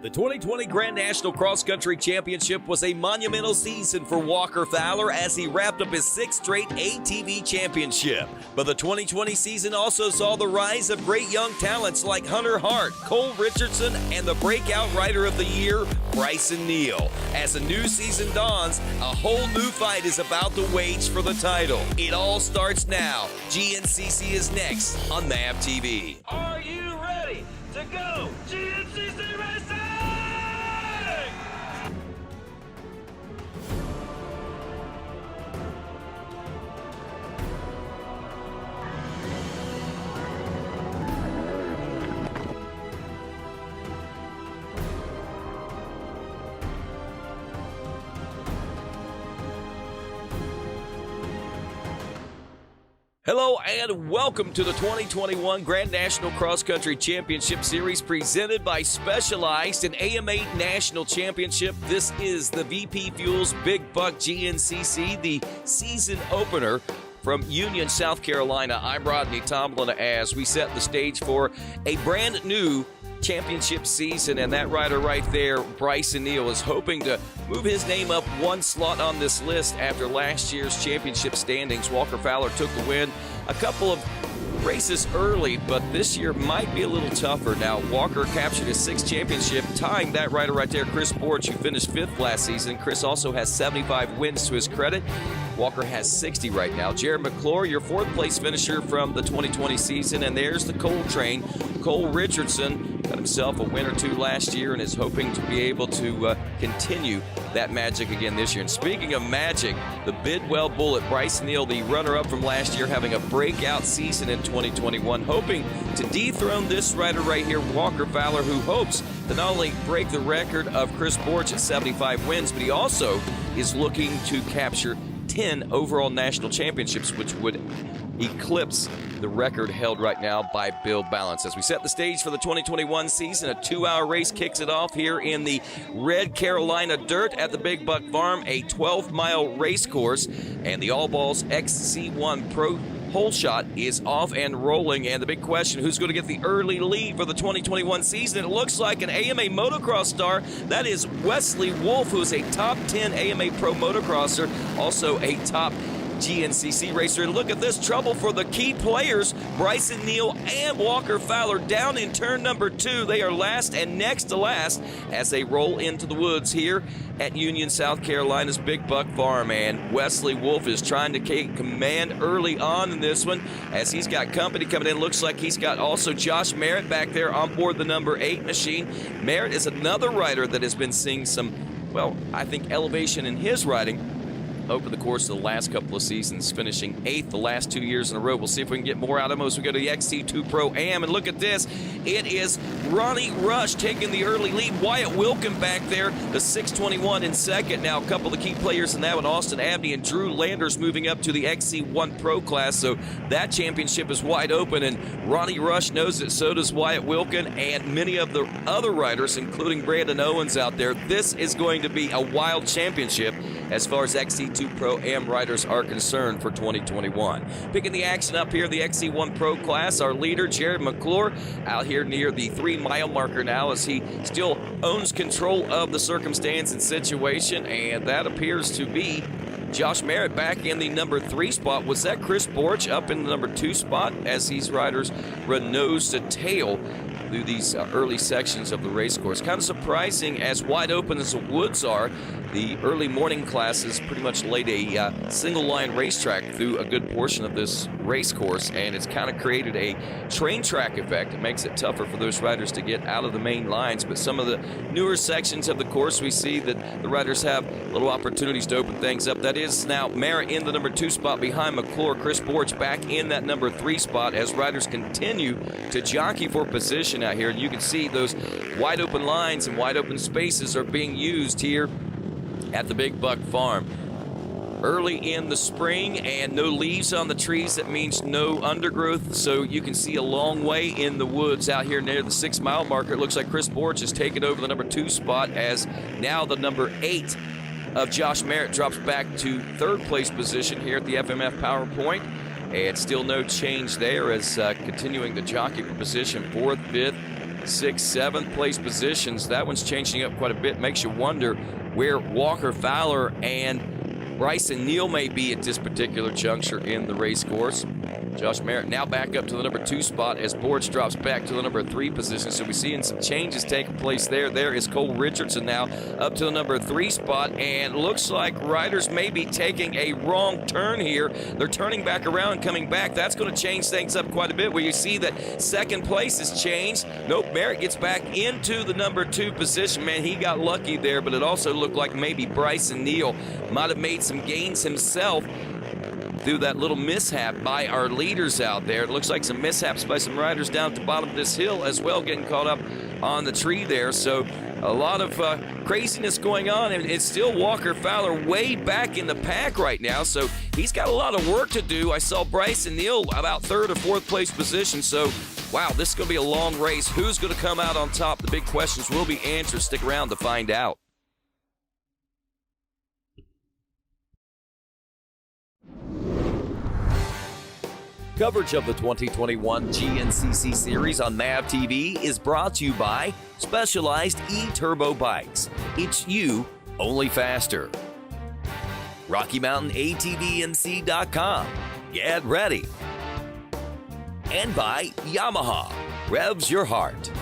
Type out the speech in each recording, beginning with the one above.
The 2020 Grand National Cross Country Championship was a monumental season for Walker Fowler as he wrapped up his sixth straight ATV championship. But the 2020 season also saw the rise of great young talents like Hunter Hart, Cole Richardson, and the breakout rider of the year, Bryson Neal. As a new season dawns, a whole new fight is about to wage for the title. It all starts now. GNCC is next on MAV TV. Are you ready to go GNCC Racing? Hello and welcome to the 2021 Grand National Cross Country Championship Series presented by Specialized in AMA National Championship. This is the VP Fuels Big Buck GNCC, the season opener from Union, South Carolina. I'm Rodney Tomlin as we set the stage for a brand new championship season, and that rider right there, Bryson Neal, is hoping to move his name up one slot on this list after last year's championship standings. Walker Fowler took the win a couple of races early, but this year might be a little tougher. Now, Walker captured his sixth championship, tying that rider right there, Chris Borch, who finished fifth last season. Chris also has 75 wins to his credit. Walker has 60 right now. Jared McClure, your fourth place finisher from the 2020 season, and there's the Cole train. Cole Richardson got himself a win or two last year and is hoping to be able to continue that magic again this year. And speaking of magic, the Bidwell Bullet, Bryson Neal, the runner-up from last year, having a breakout season in 2021, hoping to dethrone this rider right here, Walker Fowler, who hopes to not only break the record of Chris Borch at 75 wins, but he also is looking to capture 10 overall national championships, which would eclipse the record held right now by Bill Balance. As we set the stage for the 2021 season, a 2-hour race kicks it off here in the Red Carolina Dirt at the Big Buck Farm, a 12-mile race course, and the All Balls XC1 Pro Hole Shot is off and rolling. And the big question, who's going to get the early lead for the 2021 season? It looks like an AMA motocross star. That is Wesley Wolf, who is a top 10 AMA pro motocrosser, also a top GNCC racer. And look at this trouble for the key players, Bryson Neal and Walker Fowler, down in turn number 2. They are last and next to last as they roll into the woods here at Union, South Carolina's Big Buck Farm. And Wesley Wolf is trying to take command early on in this one as he's got company coming in. Looks like he's got also Josh Merritt back there on board the number 8 machine. Merritt is another rider that has been seeing some, well, I think elevation in his riding over the course of the last couple of seasons, finishing 8th the last 2 years in a row. We'll see if we can get more out of him as we go to the XC2 Pro Am. And look at this. It is Ronnie Rush taking the early lead. Wyatt Wilkin back there, the 621 in second. Now, a couple of the key players in that one, Austin Abney and Drew Landers, moving up to the XC1 Pro class. So that championship is wide open, and Ronnie Rush knows it. So does Wyatt Wilkin and many of the other riders, including Brandon Owens out there. This is going to be a wild championship as far as XC2 Pro Am riders are concerned for 2021. Picking the action up here, the XC1 Pro class, our leader, Jared McClure, out here near the 3-mile marker now as he still owns control of the circumstance and situation, and that appears to be Josh Merritt back in the number 3 spot. Was that Chris Borch up in the number 2 spot as these riders run nose to tail through these early sections of the race course? Kind of surprising, as wide open as the woods are. The early morning classes pretty much laid a single line racetrack through a good portion of this race course, and it's kind of created a train track effect. It makes it tougher for those riders to get out of the main lines, but some of the newer sections of the course, we see that the riders have little opportunities to open things up. That is now Merritt in the number 2 spot behind McClure. Chris Borch back in that number 3 spot as riders continue to jockey for position out here. And you can see those wide open lines and wide open spaces are being used here at the Big Buck Farm. Early in the spring and no leaves on the trees, that means no undergrowth, so you can see a long way in the woods out here near the 6-mile marker. It looks like Chris Borch has taken over the number 2 spot as now the number 8 of Josh Merritt drops back to 3rd place position here at the FMF PowerPoint. And still no change there as continuing the jockey for position 4th, 5th, 6th, 7th place positions. That one's changing up quite a bit. Makes you wonder where Walker Fowler and Bryson Neal may be at this particular juncture in the race course. Josh Merritt now back up to the number 2 spot as Borch drops back to the number 3 position. So we're seeing some changes taking place there. There is Cole Richardson now up to the number 3 spot, and looks like riders may be taking a wrong turn here. They're turning back around and coming back. That's going to change things up quite a bit, where you see that 2nd place has changed. Nope, Merritt gets back into the number 2 position. Man, he got lucky there, but it also looked like maybe Bryson Neal might have made some gains himself through that little mishap by our leaders out there. It looks like some mishaps by some riders down at the bottom of this hill as well, getting caught up on the tree there. So a lot of craziness going on, and it's still Walker Fowler way back in the pack right now, so he's got a lot of work to do. I saw Bryson Neal about 3rd or 4th place position, so wow, this is going to be a long race. Who's going to come out on top? The big questions will be answered. Stick around to find out. Coverage of the 2021 GNCC Series on MAV TV is brought to you by Specialized E-Turbo Bikes. It's you, only faster. Rocky Mountain ATVNC.com. Get ready. And by Yamaha. Revs your heart.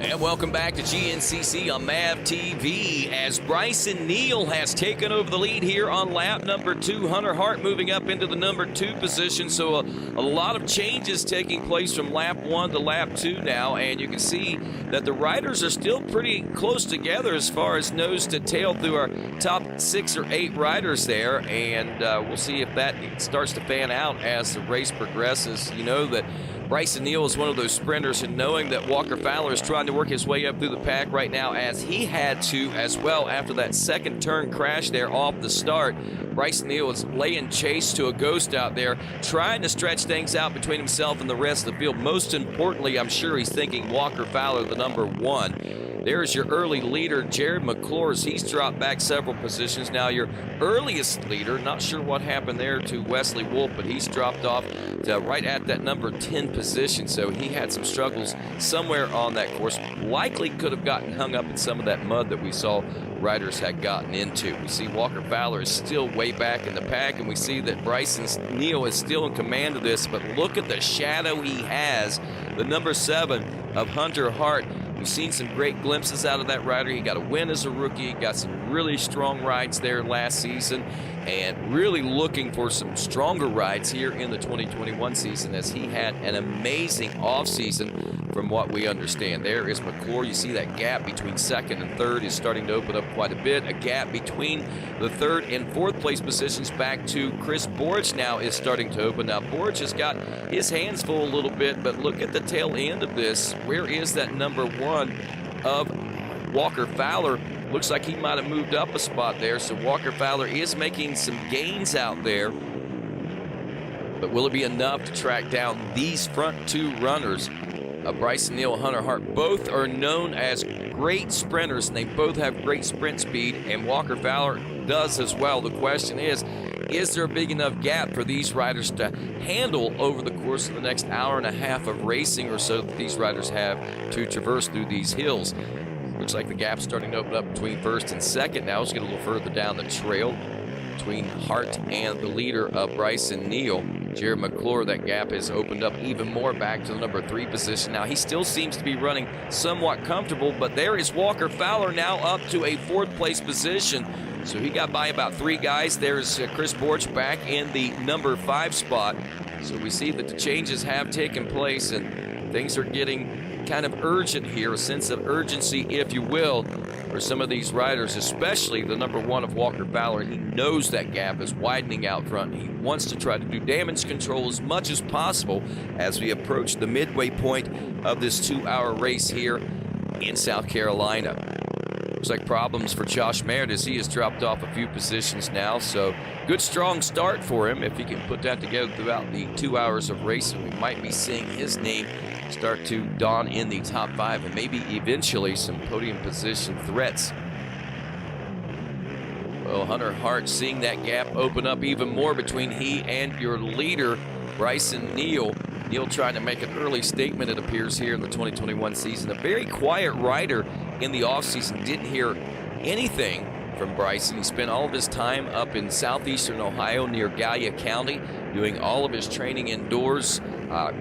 And welcome back to GNCC on MAV TV as Bryson Neal has taken over the lead here on lap number 2. Hunter Hart moving up into the number 2 position. So a lot of changes taking place from lap 1 to lap 2 now. And you can see that the riders are still pretty close together as far as nose to tail through our top 6 or 8 riders there. And we'll see if that starts to fan out as the race progresses. You know that Bryson Neal is one of those sprinters, and knowing that Walker Fowler is trying to work his way up through the pack right now, as he had to as well after that 2nd turn crash there off the start. Bryson Neal is laying chase to a ghost out there, trying to stretch things out between himself and the rest of the field. Most importantly, I'm sure he's thinking Walker Fowler, the number 1. There's your early leader, Jared McClure. He's dropped back several positions. Now your earliest leader, not sure what happened there to Wesley Wolf, but he's dropped off to right at that number 10 position. So he had some struggles somewhere on that course. Likely could have gotten hung up in some of that mud that we saw riders had gotten into. We see Walker Fowler is still way back in the pack, and we see that Bryson Neal is still in command of this, but look at the shadow he has, the number 7 of Hunter Hart. We've seen some great glimpses out of that rider. He got a win as a rookie, got some really strong rides there last season, and really looking for some stronger rides here in the 2021 season, as he had an amazing offseason from what we understand. There is McClure. You see that gap between 2nd and 3rd is starting to open up quite a bit. A gap between the 3rd and 4th place positions back to Chris Borch now is starting to open up. Borch has got his hands full a little bit, but look at the tail end of this. Where is that number 1 of Walker Fowler? Looks like he might have moved up a spot there, so Walker Fowler is making some gains out there. But will it be enough to track down these front 2 runners? Bryson Neal and Hunter Hart both are known as great sprinters, and they both have great sprint speed, and Walker Fowler does as well. The question is there a big enough gap for these riders to handle over the course of the next hour and a half of racing or so that these riders have to traverse through these hills? Looks like the gap's starting to open up between 1st and 2nd now. Let's get a little further down the trail between Hart and the leader of Bryson Neal, Jared McClure. That gap has opened up even more back to the number 3 position. Now he still seems to be running somewhat comfortable, but there is Walker Fowler now up to a 4th place position. So he got by about 3 guys. There's Chris Borch back in the number 5 spot. So we see that the changes have taken place, and things are getting kind of urgent here, a sense of urgency, if you will, for some of these riders, especially the number 1 of Walker Fowler. He knows that gap is widening out front. He wants to try to do damage control as much as possible as we approach the midway point of this 2-hour race here in South Carolina. Looks like problems for Josh Merritt as he has dropped off a few positions now. So good, strong start for him. If he can put that together throughout the 2 hours of racing, we might be seeing his name start to dawn in the top 5 and maybe eventually some podium position threats. Well, Hunter Hart seeing that gap open up even more between he and your leader, Bryson Neal. Neal trying to make an early statement, it appears, here in the 2021 season. A very quiet rider in the offseason. Didn't hear anything from Bryson. He spent all of his time up in southeastern Ohio near Gallia County, doing all of his training indoors,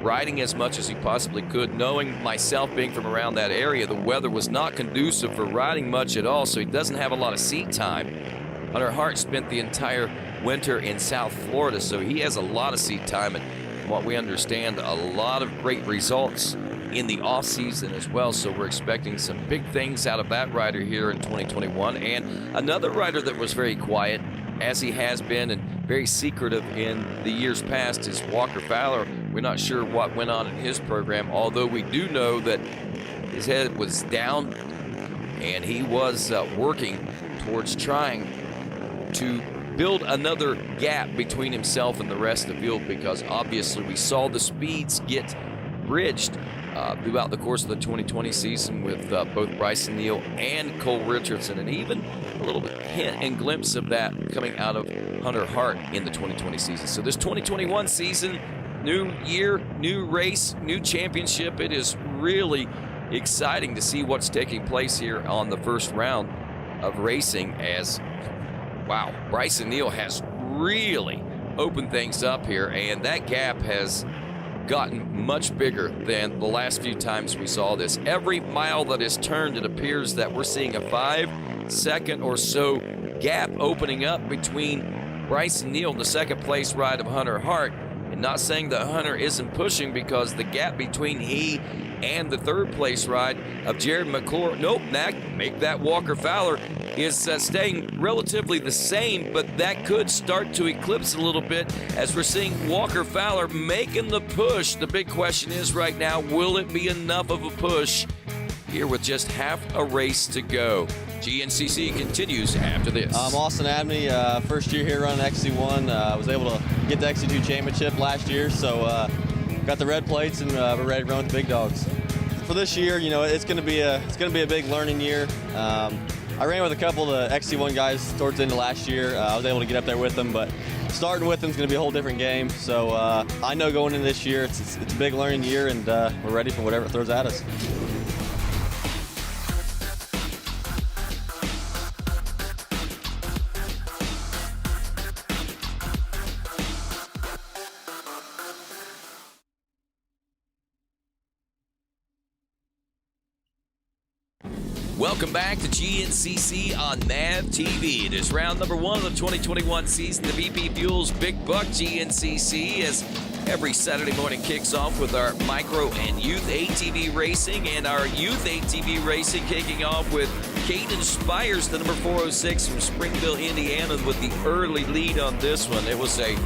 riding as much as he possibly could. Knowing myself, being from around that area, the weather was not conducive for riding much at all, so he doesn't have a lot of seat time. Hunter Hart spent the entire winter in South Florida, so he has a lot of seat time, and from what we understand, a lot of great results in the offseason as well. So we're expecting some big things out of that rider here in 2021. And another rider that was very quiet, as he has been, and very secretive in the years past, is Walker Fowler. We're not sure what went on in his program, although we do know that his head was down and he was working towards trying to build another gap between himself and the rest of the field, because obviously we saw the speeds get bridged throughout the course of the 2020 season with both Bryson Neal and Cole Richardson, and even a little bit hint and glimpse of that coming out of Hunter Hart in the 2020 season. So this 2021 season, new year, new race, new championship. It is really exciting to see what's taking place here on the first round of racing, as wow, Bryson Neal has really opened things up here, and that gap has gotten much bigger than the last few times we saw this. Every mile that is turned, it appears that we're seeing a 5-second or so gap opening up between Bryson Neal and the second place ride of Hunter Hart. And not saying that Hunter isn't pushing, because the gap between he and the third place ride of Jared McClure, make that Walker Fowler, is staying relatively the same, but that could start to eclipse a little bit as we're seeing Walker Fowler making the push. The big question is right now, will it be enough of a push here with just half a race to go? GNCC continues after this. I'm Austin Abney, first year here running XC1. Was able to get the XC2 championship last year, so got the red plates, and we're ready to run with the big dogs. For this year, you know, it's going to be a big learning year. I ran with a couple of the XC1 guys towards the end of last year. I was able to get up there with them, but starting with them is going to be a whole different game. So I know going into this year, it's a big learning year, and we're ready for whatever it throws at us. Welcome back to GNCC on NAV TV. It is round number 1 of the 2021 season. The BP Fuels Big Buck GNCC, as every Saturday morning kicks off with our micro and youth ATV racing, and our youth ATV racing kicking off with Caden Spires, the number 406 from Springville, Indiana, with the early lead on this one. It was a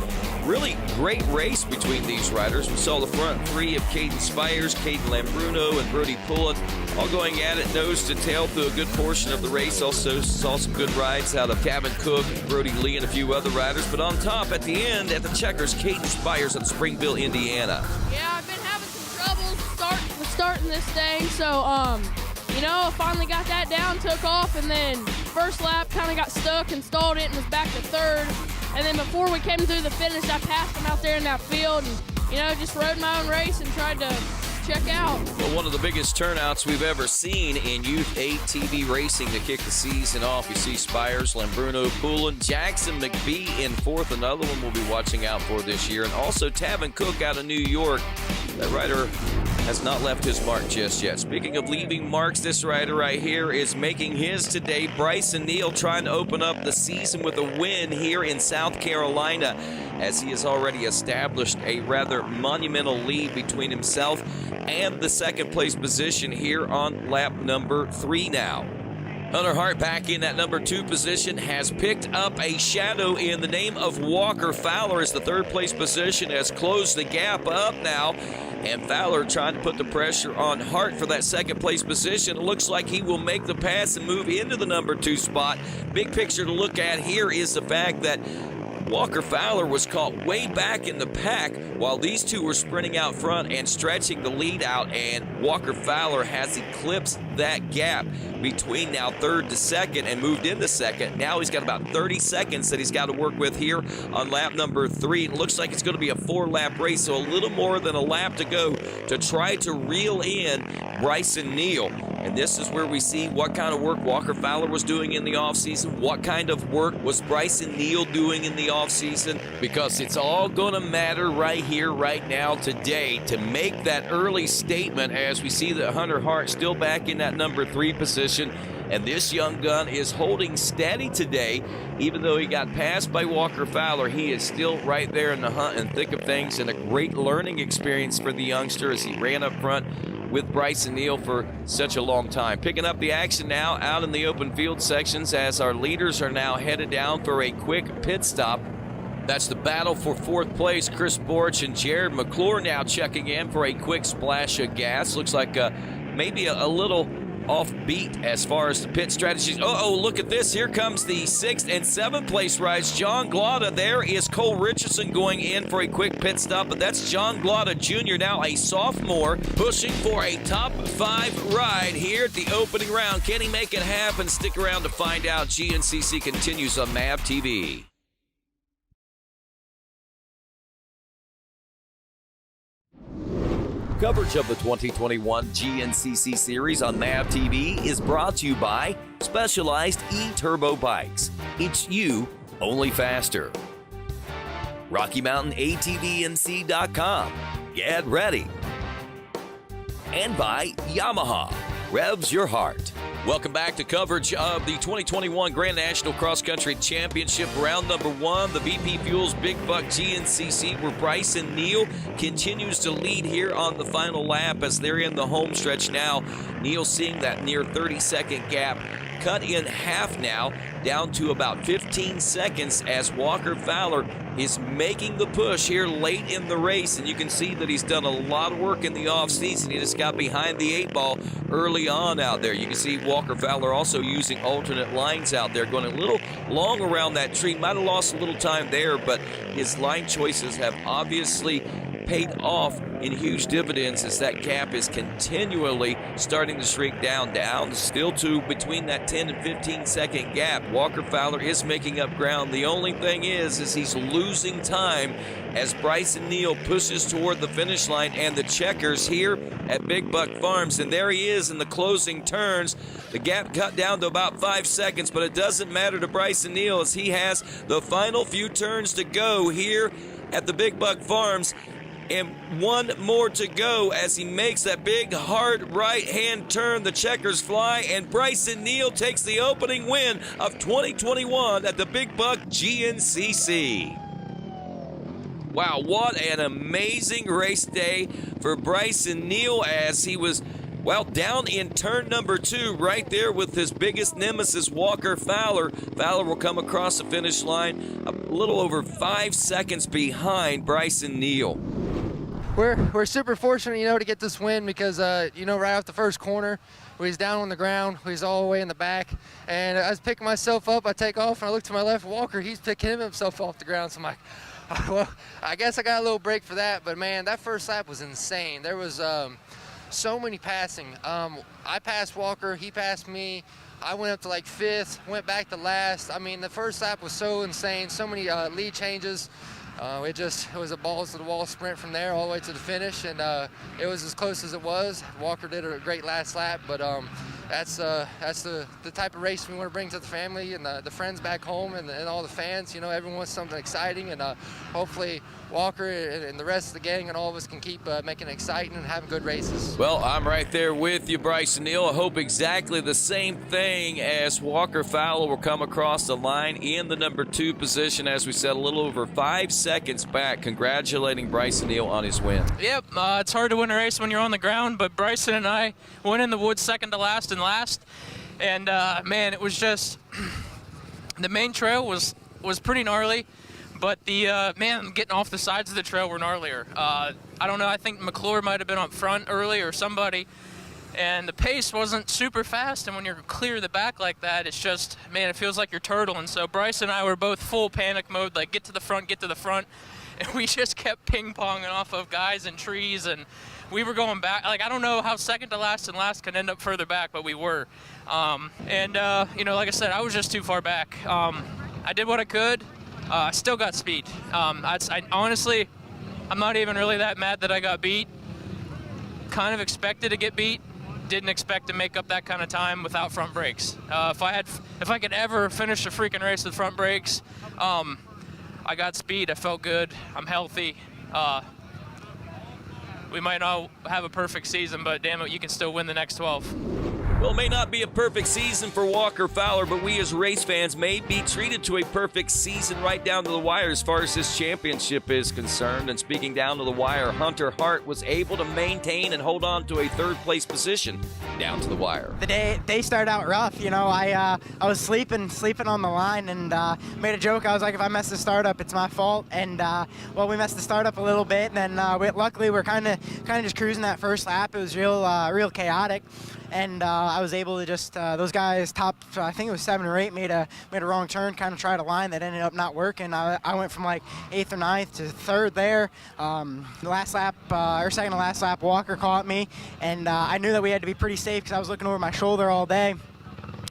really great race between these riders. We saw the front three of Caden Spires, Caden Lambruno, and Brody Pullen all going at it nose to tail through a good portion of the race. Also saw some good rides out of Kevin Cook, Brody Lee, and a few other riders. But on top at the end, at the checkers, Caden Spires at Springville, Indiana. Yeah, I've been having some trouble starting this thing, so you know, I finally got that down, took off, and then first lap kind of got stuck and stalled it and was back to third. And then before we came through the finish, I passed them out there in that field and, you know, just rode my own race and tried to check out. Well, one of the biggest turnouts we've ever seen in youth ATV racing to kick the season off. You see Spires, Lambruno, Poulin, Jackson McBee in fourth, another one we'll be watching out for this year. And also Tavin Cook out of New York. That rider has not left his mark just yet. Speaking of leaving marks, this rider right here is making his today. Bryson Neal trying to open up the season with a win here in South Carolina, as he has already established a rather monumental lead between himself and the second place position here on lap number 3 now. Hunter Hart back in that number 2 position has picked up a shadow in the name of Walker Fowler, as the third place position has closed the gap up now. And Fowler trying to put the pressure on Hart for that second place position. It looks like he will make the pass and move into the number 2 spot. Big picture to look at here is the fact that Walker Fowler was caught way back in the pack while these two were sprinting out front and stretching the lead out, and Walker Fowler has eclipsed that gap between now third to second and moved into second. Now he's got about 30 seconds that he's got to work with here on lap number 3. It looks like it's going to be a 4-lap race, so a little more than a lap to go to try to reel in Bryson Neal. And this is where we see what kind of work Walker Fowler was doing in the offseason, what kind of work was Bryson Neal doing in the offseason, because it's all going to matter right here, right now, today, to make that early statement as we see that Hunter Hart still back in that number 3 position. And this young gun is holding steady today. Even though he got passed by Walker Fowler, he is still right there in the hunt and thick of things, and a great learning experience for the youngster as he ran up front with Bryson Neal for such a long time. Picking up the action now out in the open field sections as our leaders are now headed down for a quick pit stop. That's the battle for 4th place. Chris Borch and Jared McClure now checking in for a quick splash of gas. Looks like maybe a little offbeat as far as the pit strategies. Oh, look at this. Here comes the 6th and 7th place rides. John Glotta. There is Cole Richardson going in for a quick pit stop, but that's John Glotta Jr., now a sophomore, pushing for a top 5 ride here at the opening round. Can he make it happen? Stick around to find out. GNCC continues on MAV TV. Coverage of the 2021 GNCC Series on MAV TV is brought to you by Specialized E-Turbo Bikes. It's you, only faster. Rocky Mountain ATVMC.com. Get ready. And by Yamaha. Revs your heart. Welcome back to coverage of the 2021 Grand National Cross Country Championship, round number 1. The VP Fuels Big Buck GNCC, where Bryson Neal continues to lead here on the final lap as they're in the home stretch now. Neal seeing that near 30-second gap cut in half now, down to about 15 seconds as Walker Fowler is making the push here late in the race. And you can see that he's done a lot of work in the offseason. He just got behind the 8 ball early on out there. You can see Walker Fowler also using alternate lines out there, going a little long around that tree. Might have lost a little time there, but his line choices have obviously paid off in huge dividends as that gap is continually starting to shrink down still to between that 10 and 15 second gap. Walker Fowler is making up ground. The only thing is he's losing time as Bryson Neal pushes toward the finish line and the checkers here at Big Buck Farms. And there he is in the closing turns. The gap cut down to about 5 seconds, but it doesn't matter to Bryson Neal as he has the final few turns to go here at the Big Buck Farms. And one more to go as he makes that big, hard right-hand turn. The checkers fly, and Bryson Neal takes the opening win of 2021 at the Big Buck GNCC. Wow, what an amazing race day for Bryson Neal as he was, well, down in turn number 2 right there with his biggest nemesis, Walker Fowler. Fowler will come across the finish line a little over 5 seconds behind Bryson Neal. We're super fortunate, to get this win because, right off the first corner, we was down on the ground, we was all the way in the back, and I was picking myself up, I take off, and I look to my left, Walker, he's picking himself off the ground, so I'm like, well, I guess I got a little break for that, but man, that first lap was insane. There was so many passing. I passed Walker, he passed me, I went up to like 5th, went back to last. I mean, the first lap was so insane, so many lead changes. It was a balls-to-the-wall sprint from there all the way to the finish, and it was as close as it was. Walker did a great last lap, but that's the type of race we want to bring to the family and the friends back home and all the fans. Everyone wants something exciting, and hopefully Walker and the rest of the gang and all of us can keep making it exciting and having good races. Well, I'm right there with you, Bryson Neal. I hope exactly the same thing as Walker Fowler will come across the line in the number 2 position, as we said, a little over 5 seconds back. Congratulating Bryson Neal on his win. Yep, it's hard to win a race when you're on the ground, but Bryson and I went in the woods second to last and last. And, man, it was just the main trail was pretty gnarly. But the, getting off the sides of the trail were gnarlier. I don't know, I think McClure might have been up front early or somebody. and the pace wasn't super fast, and when you're clear of the back like that, it's just, man, it feels like you're turtling. So Bryce and I were both full panic mode, like get to the front, and we just kept ping-ponging off of guys and trees, and we were going back. Like, I don't know how second to last and last can end up further back, but we were. You know, like I said, I was just too far back. I did what I could. I still got speed. I honestly, I'm not even really that mad that I got beat. Kind of expected to get beat. Didn't expect to make up that kind of time without front brakes. If I could ever finish a freaking race with front brakes, I got speed. I felt good. I'm healthy. We might not have a perfect season, but damn it, you can still win the next 12. Well, it may not be a perfect season for Walker Fowler, but we as race fans may be treated to a perfect season right down to the wire as far as this championship is concerned. And speaking down to the wire, Hunter Hart was able to maintain and hold on to a third-place position down to the wire. The day started out rough. You know, I was sleeping on the line, and made a joke. I was like, if I mess the startup, it's my fault. And well, we messed the startup a little bit, and then luckily we're kind of just cruising that first lap. It was real chaotic. And I was able to just those guys top, I think it was 7 or 8, made a wrong turn, kind of tried a line that ended up not working. I went from like 8th or 9th to 3rd there. The last lap or second to last lap, Walker caught me, and I knew that we had to be pretty safe because I was looking over my shoulder all day.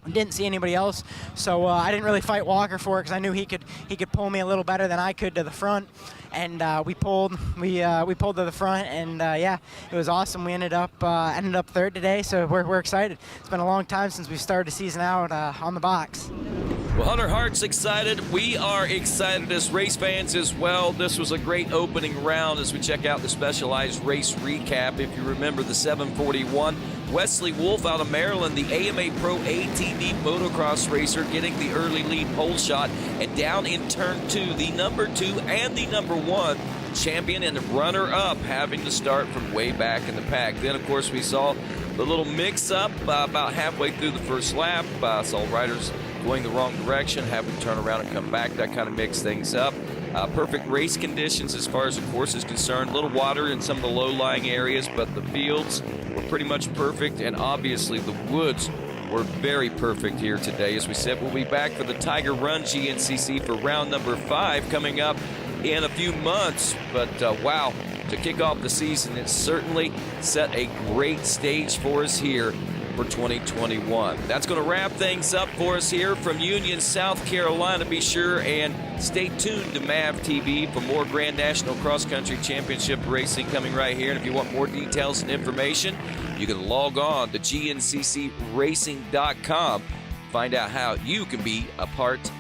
Didn't see anybody else, so I didn't really fight Walker for it because I knew he could pull me a little better than I could to the front, and we pulled to the front, and yeah, it was awesome. We ended up 3rd today, so we're excited. It's been a long time since we started the season out on the box. Well, Hunter Hart's excited. We are excited as race fans as well. This was a great opening round as we check out the Specialized race recap. If you remember the 741, Wesley Wolf out of Maryland, the AMA Pro ATV motocross racer, getting the early lead pole shot. And down in turn 2, the number 2 and the number 1 champion and runner-up having to start from way back in the pack. Then, of course, we saw the little mix-up about halfway through the first lap. Saw riders going the wrong direction, having to turn around and come back. That kind of mixed things up. Perfect race conditions as far as the course is concerned. A little water in some of the low-lying areas, but the fields were pretty much perfect, and obviously the woods were very perfect here today. As we said, we'll be back for the Tiger Run GNCC for round number 5 coming up in a few months. But wow, to kick off the season, it certainly set a great stage for us here for 2021. That's going to wrap things up for us here from Union, South Carolina. Be sure and stay tuned to MAV TV for more Grand National Cross Country Championship racing coming right here. And if you want more details and information, you can log on to GNCCRacing.com. Find out how you can be a part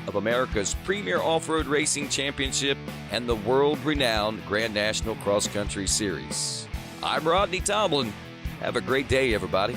of America's premier off-road racing championship and the world-renowned Grand National Cross Country Series. I'm Rodney Tomlin. Have a great day, everybody.